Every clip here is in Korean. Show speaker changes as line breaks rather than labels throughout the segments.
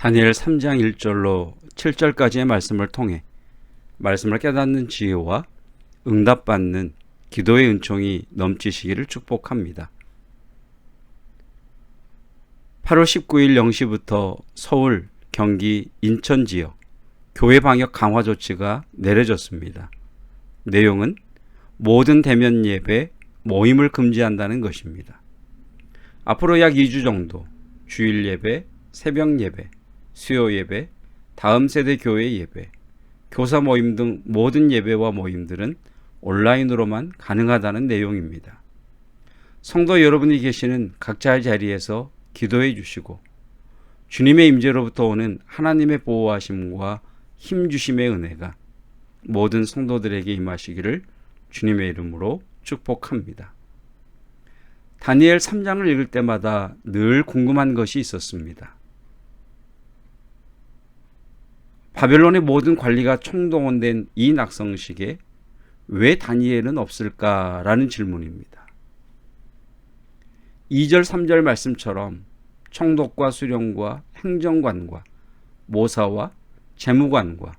다니엘 3장 1절로 7절까지의 말씀을 통해 말씀을 깨닫는 지혜와 응답받는 기도의 은총이 넘치시기를 축복합니다. 8월 19일 0시부터 서울, 경기, 인천 지역 교회 방역 강화 조치가 내려졌습니다. 내용은 모든 대면 예배, 모임을 금지한다는 것입니다. 앞으로 약 2주 정도 주일 예배, 새벽 예배, 수요 예배, 다음 세대 교회 예배, 교사 모임 등 모든 예배와 모임들은 온라인으로만 가능하다는 내용입니다. 성도 여러분이 계시는 각자의 자리에서 기도해 주시고 주님의 임재로부터 오는 하나님의 보호하심과 힘주심의 은혜가 모든 성도들에게 임하시기를 주님의 이름으로 축복합니다. 다니엘 3장을 읽을 때마다 늘 궁금한 것이 있었습니다. 바벨론의 모든 관리가 총동원된 이 낙성식에 왜 다니엘은 없을까라는 질문입니다. 2절 3절 말씀처럼 총독과 수령과 행정관과 모사와 재무관과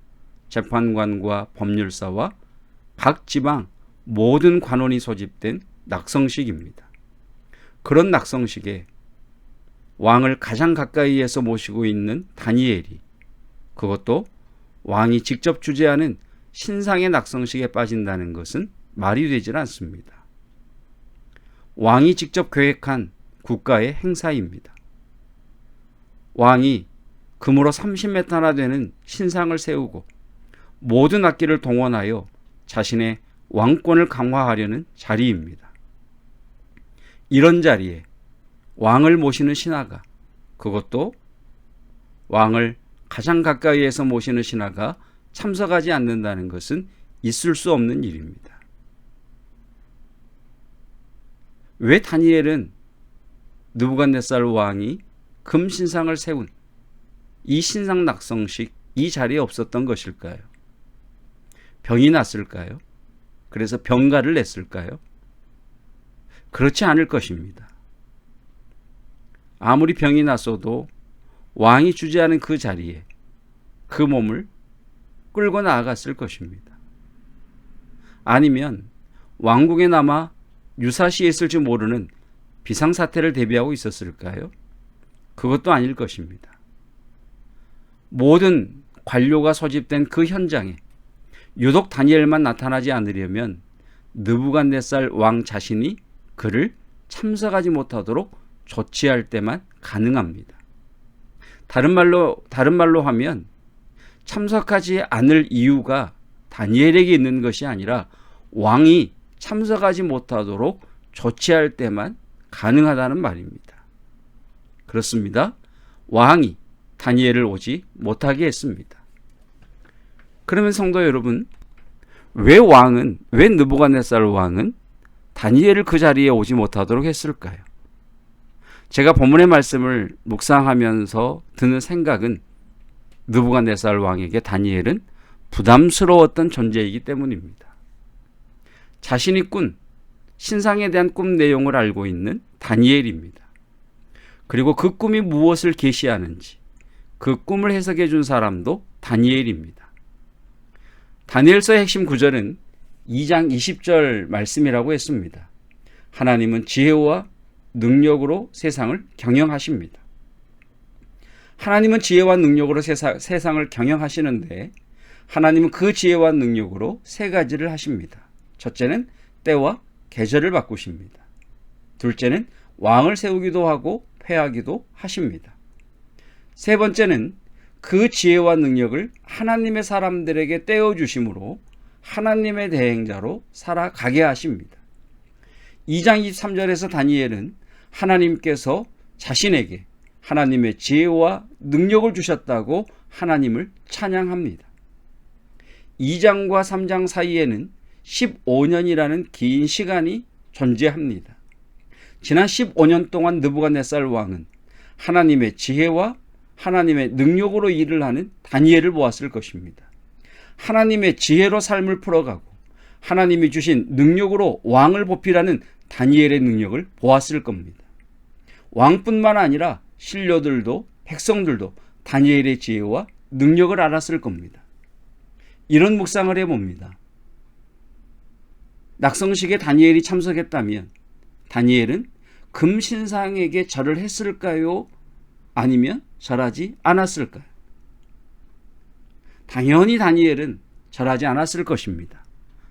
재판관과 법률사와 각 지방 모든 관원이 소집된 낙성식입니다. 그런 낙성식에 왕을 가장 가까이에서 모시고 있는 다니엘이, 그것도 왕이 직접 주재하는 신상의 낙성식에 빠진다는 것은 말이 되질 않습니다. 왕이 직접 계획한 국가의 행사입니다. 왕이 금으로 30m나 되는 신상을 세우고 모든 악기를 동원하여 자신의 왕권을 강화하려는 자리입니다. 이런 자리에 왕을 모시는 신하가, 그것도 왕을 가장 가까이에서 모시는 신하가 참석하지 않는다는 것은 있을 수 없는 일입니다. 왜 다니엘은 느부갓네살 왕이 금신상을 세운 이 신상 낙성식 이 자리에 없었던 것일까요? 병이 났을까요? 그래서 병가를 냈을까요? 그렇지 않을 것입니다. 아무리 병이 났어도 왕이 주재하는 그 자리에 그 몸을 끌고 나아갔을 것입니다. 아니면 왕궁에 남아 유사시했을지 모르는 비상사태를 대비하고 있었을까요? 그것도 아닐 것입니다. 모든 관료가 소집된 그 현장에 유독 다니엘만 나타나지 않으려면 느부갓네살 왕 자신이 그를 참석하지 못하도록 조치할 때만 가능합니다. 다른 말로 하면 참석하지 않을 이유가 다니엘에게 있는 것이 아니라 왕이 참석하지 못하도록 조치할 때만 가능하다는 말입니다. 그렇습니다. 왕이 다니엘을 오지 못하게 했습니다. 그러면 성도 여러분, 왜 느부갓네살 왕은 다니엘을 그 자리에 오지 못하도록 했을까요? 제가 본문의 말씀을 묵상하면서 드는 생각은 느부갓네살 왕에게 다니엘은 부담스러웠던 존재이기 때문입니다. 자신이 꾼 신상에 대한 꿈 내용을 알고 있는 다니엘입니다. 그리고 그 꿈이 무엇을 계시하는지 그 꿈을 해석해 준 사람도 다니엘입니다. 다니엘서의 핵심 구절은 2장 20절 말씀이라고 했습니다. 하나님은 지혜와 능력으로 세상을 경영하십니다. 하나님은 지혜와 능력으로 세상을 경영하시는데 하나님은 그 지혜와 능력으로 세 가지를 하십니다. 첫째는 때와 계절을 바꾸십니다. 둘째는 왕을 세우기도 하고 폐하기도 하십니다. 세 번째는 그 지혜와 능력을 하나님의 사람들에게 떼어주심으로 하나님의 대행자로 살아가게 하십니다. 2장 23절에서 다니엘은 하나님께서 자신에게 하나님의 지혜와 능력을 주셨다고 하나님을 찬양합니다. 2장과 3장 사이에는 15년이라는 긴 시간이 존재합니다. 지난 15년 동안 느부갓네살 왕은 하나님의 지혜와 하나님의 능력으로 일을 하는 다니엘을 보았을 것입니다. 하나님의 지혜로 삶을 풀어가고 하나님이 주신 능력으로 왕을 보필하는 다니엘의 능력을 보았을 겁니다. 왕뿐만 아니라 신료들도 백성들도 다니엘의 지혜와 능력을 알았을 겁니다. 이런 묵상을 해봅니다. 낙성식에 다니엘이 참석했다면 다니엘은 금신상에게 절을 했을까요? 아니면 절하지 않았을까요? 당연히 다니엘은 절하지 않았을 것입니다.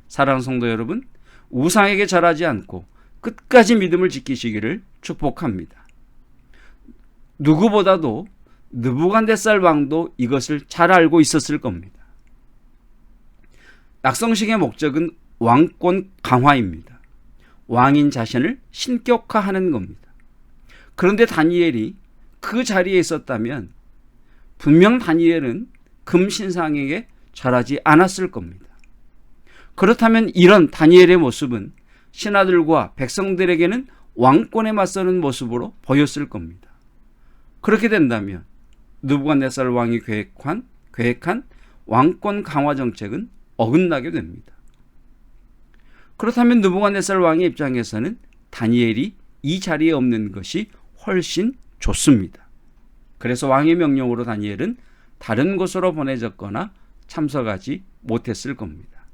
사랑하는 성도 여러분, 우상에게 절하지 않고 끝까지 믿음을 지키시기를 축복합니다. 누구보다도 느부갓네살 왕도 이것을 잘 알고 있었을 겁니다. 낙성식의 목적은 왕권 강화입니다. 왕인 자신을 신격화하는 겁니다. 그런데 다니엘이 그 자리에 있었다면 분명 다니엘은 금신상에게 절하지 않았을 겁니다. 그렇다면 이런 다니엘의 모습은 신하들과 백성들에게는 왕권에 맞서는 모습으로 보였을 겁니다. 그렇게 된다면 느부갓네살 왕이 계획한 왕권 강화 정책은 어긋나게 됩니다. 그렇다면 느부갓네살 왕의 입장에서는 다니엘이 이 자리에 없는 것이 훨씬 좋습니다. 그래서 왕의 명령으로 다니엘은 다른 곳으로 보내졌거나 참석하지 못했을 겁니다.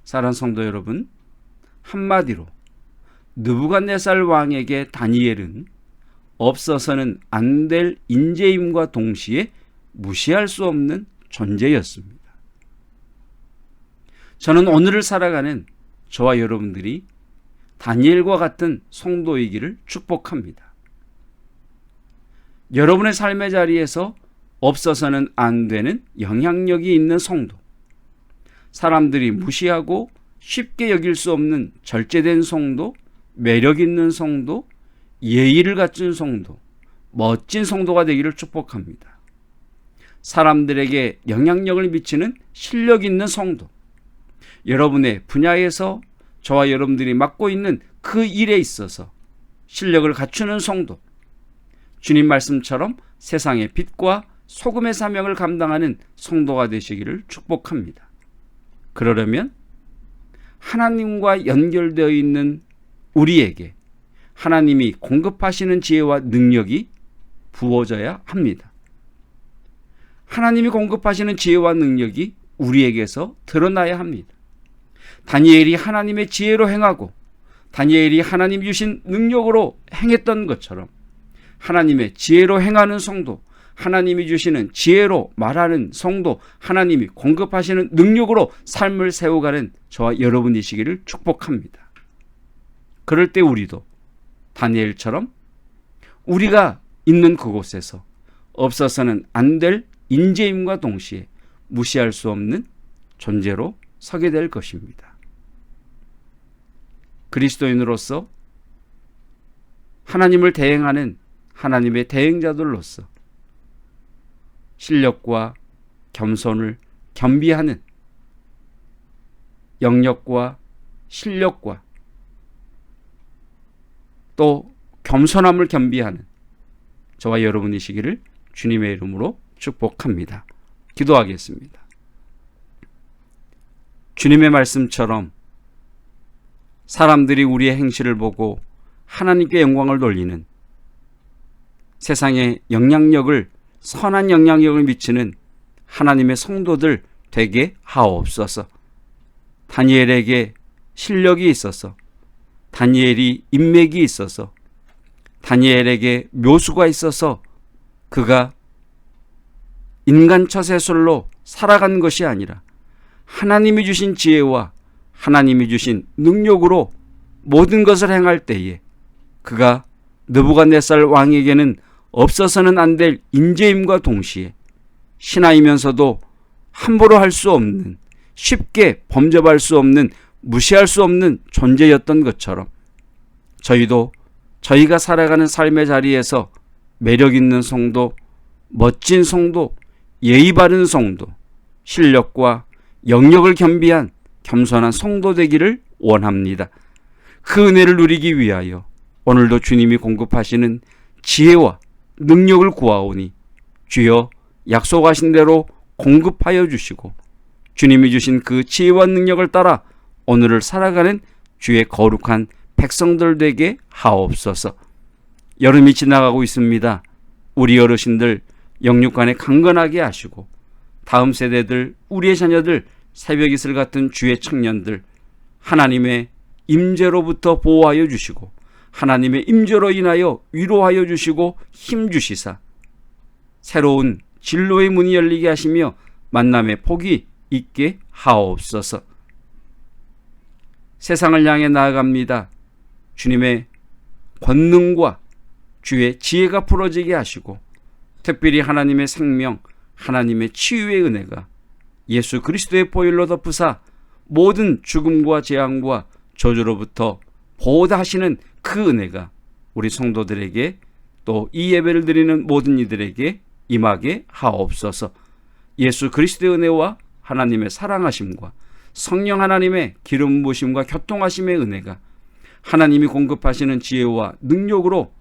사랑하는 성도 여러분, 한마디로 느부갓네살 왕에게 다니엘은 없어서는 안 될 인재임과 동시에 무시할 수 없는 존재였습니다. 저는 오늘을 살아가는 저와 여러분들이 다니엘과 같은 성도이기를 축복합니다. 여러분의 삶의 자리에서 없어서는 안 되는 영향력이 있는 성도, 사람들이 무시하고 쉽게 여길 수 없는 절제된 성도, 매력 있는 성도, 예의를 갖춘 성도, 멋진 성도가 되기를 축복합니다. 사람들에게 영향력을 미치는 실력 있는 성도, 여러분의 분야에서 저와 여러분들이 맡고 있는 그 일에 있어서 실력을 갖추는 성도, 주님 말씀처럼 세상의 빛과 소금의 사명을 감당하는 성도가 되시기를 축복합니다. 그러려면 하나님과 연결되어 있는 우리에게 하나님이 공급하시는 지혜와 능력이 부어져야 합니다. 하나님이 공급하시는 지혜와 능력이 우리에게서 드러나야 합니다. 다니엘이 하나님의 지혜로 행하고 다니엘이 하나님 주신 능력으로 행했던 것처럼 하나님의 지혜로 행하는 성도, 하나님이 주시는 지혜로 말하는 성도, 하나님이 공급하시는 능력으로 삶을 세워가는 저와 여러분이시기를 축복합니다. 그럴 때 우리도 다니엘처럼 우리가 있는 그곳에서 없어서는 안 될 인재임과 동시에 무시할 수 없는 존재로 서게 될 것입니다. 그리스도인으로서 하나님을 대행하는 하나님의 대행자들로서 실력과 겸손을 겸비하는 영역과 실력과 또 겸손함을 겸비하는 저와 여러분이시기를 주님의 이름으로 축복합니다. 기도하겠습니다. 주님의 말씀처럼 사람들이 우리의 행실을 보고 하나님께 영광을 돌리는 세상에 영향력을, 선한 영향력을 미치는 하나님의 성도들 되게 하옵소서. 다니엘에게 실력이 있어서, 다니엘이 인맥이 있어서, 다니엘에게 묘수가 있어서 그가 인간 처세술로 살아간 것이 아니라 하나님이 주신 지혜와 하나님이 주신 능력으로 모든 것을 행할 때에 그가 느부갓네살 왕에게는 없어서는 안 될 인재임과 동시에 신하이면서도 함부로 할 수 없는, 쉽게 범접할 수 없는, 무시할 수 없는 존재였던 것처럼 저희도 저희가 살아가는 삶의 자리에서 매력 있는 성도, 멋진 성도, 예의 바른 성도, 실력과 영역을 겸비한 겸손한 성도 되기를 원합니다. 그 은혜를 누리기 위하여 오늘도 주님이 공급하시는 지혜와 능력을 구하오니 주여 약속하신 대로 공급하여 주시고 주님이 주신 그 지혜와 능력을 따라 오늘을 살아가는 주의 거룩한 백성들 되게 하옵소서. 여름이 지나가고 있습니다. 우리 어르신들 영육간에 강건하게 하시고 다음 세대들, 우리의 자녀들, 새벽 이슬 같은 주의 청년들 하나님의 임재로부터 보호하여 주시고 하나님의 임재로 인하여 위로하여 주시고 힘 주시사 새로운 진로의 문이 열리게 하시며 만남의 폭이 있게 하옵소서. 세상을 향해 나아갑니다. 주님의 권능과 주의 지혜가 풀어지게 하시고 특별히 하나님의 생명, 하나님의 치유의 은혜가 예수 그리스도의 보혈로 덮으사 모든 죽음과 재앙과 저주로부터 보호하시는 그 은혜가 우리 성도들에게 또 이 예배를 드리는 모든 이들에게 임하게 하옵소서. 예수 그리스도의 은혜와 하나님의 사랑하심과 성령 하나님의 기름 부으심과 교통하심의 은혜가 하나님이 공급하시는 지혜와 능력으로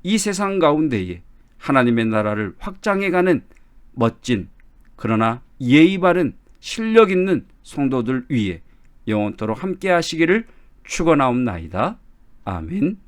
이 세상 가운데에 하나님의 나라를 확장해가는 멋진 그러나 예의 바른 실력 있는 성도들 위에 영원토록 함께 하시기를 축원하옵나이다. 아멘.